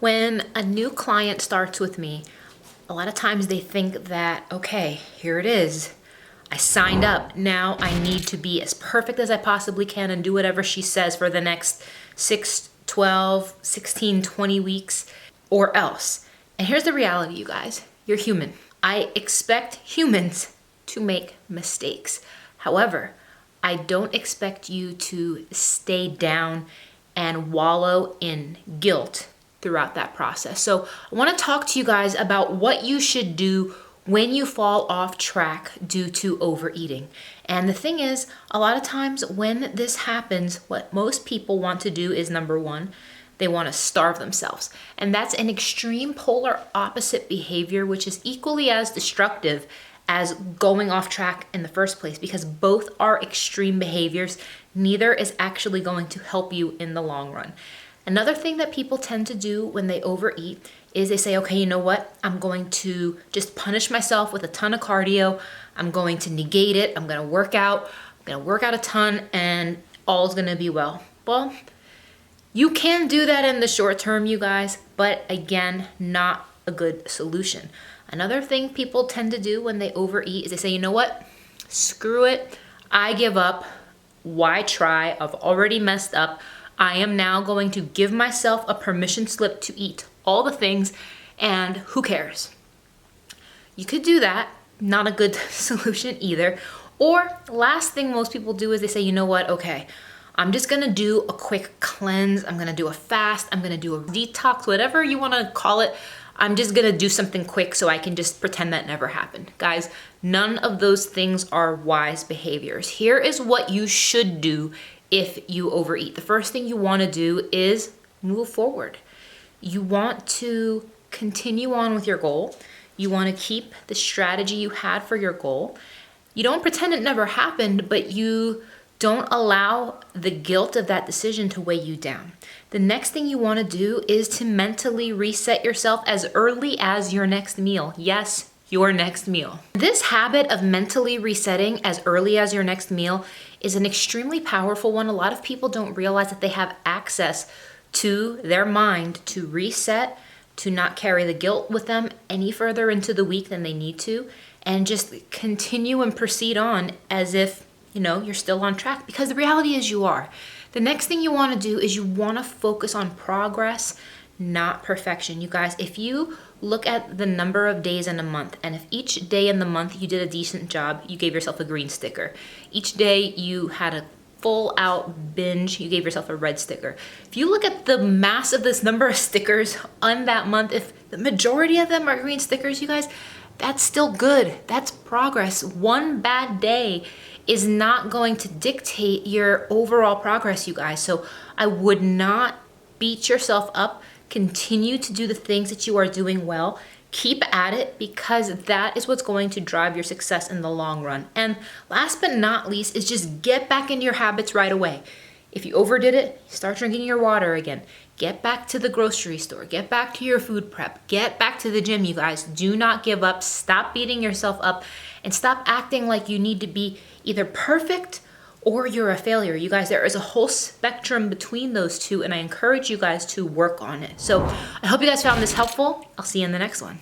When a new client starts with me, a lot of times they think that, okay, here it is. I signed up. Now I need to be as perfect as I possibly can and do whatever she says for the next 6, 12, 16, 20 weeks or else. And here's the reality, you guys. You're human. I expect humans to make mistakes. However, I don't expect you to stay down and wallow in guilt throughout that process. So I want to talk to you guys about what you should do when you fall off track due to overeating. And the thing is, a lot of times when this happens, what most people want to do is, number one, they want to starve themselves. And that's an extreme polar opposite behavior, which is equally as destructive as going off track in the first place, because both are extreme behaviors. Neither is actually going to help you in the long run. Another thing that people tend to do when they overeat is they say, okay, you know what? I'm going to just punish myself with a ton of cardio. I'm going to negate it. I'm going to work out. I'm going to work out a ton and all's going to be well. Well, you can do that in the short term, you guys, but again, not a good solution. Another thing people tend to do when they overeat is they say, you know what? Screw it. I give up. Why try? I've already messed up. I am now going to give myself a permission slip to eat all the things, and who cares? You could do that. Not a good solution either. Or last thing most people do is they say, you know what? Okay, I'm just gonna do a quick cleanse. I'm gonna do a fast. I'm gonna do a detox, whatever you wanna call it. I'm just gonna do something quick so I can just pretend that never happened. Guys, none of those things are wise behaviors. Here is what you should do if you overeat. The first thing you wanna do is move forward. You want to continue on with your goal. You wanna keep the strategy you had for your goal. You don't pretend it never happened, but you don't allow the guilt of that decision to weigh you down. The next thing you want to do is to mentally reset yourself as early as your next meal. Yes, your next meal. This habit of mentally resetting as early as your next meal is an extremely powerful one. A lot of people don't realize that they have access to their mind to reset, to not carry the guilt with them any further into the week than they need to, and just continue and proceed on as if you're still on track, because the reality is you are. The next thing you want to do is you want to focus on progress, not perfection. You guys, if you look at the number of days in a month, and if each day in the month you did a decent job, you gave yourself a green sticker. Each day you had a full out binge, you gave yourself a red sticker. If you look at the mass of this number of stickers on that month, if the majority of them are green stickers, you guys, that's still good. That's progress. One bad day is not going to dictate your overall progress, you guys. So I would not beat yourself up. Continue to do the things that you are doing well. Keep at it, because that is what's going to drive your success in the long run. And last but not least is just get back into your habits right away. If you overdid it, start drinking your water again. Get back to the grocery store. Get back to your food prep. Get back to the gym, you guys. Do not give up. Stop beating yourself up and stop acting like you need to be either perfect or you're a failure. You guys, there is a whole spectrum between those two, and I encourage you guys to work on it. So I hope you guys found this helpful. I'll see you in the next one.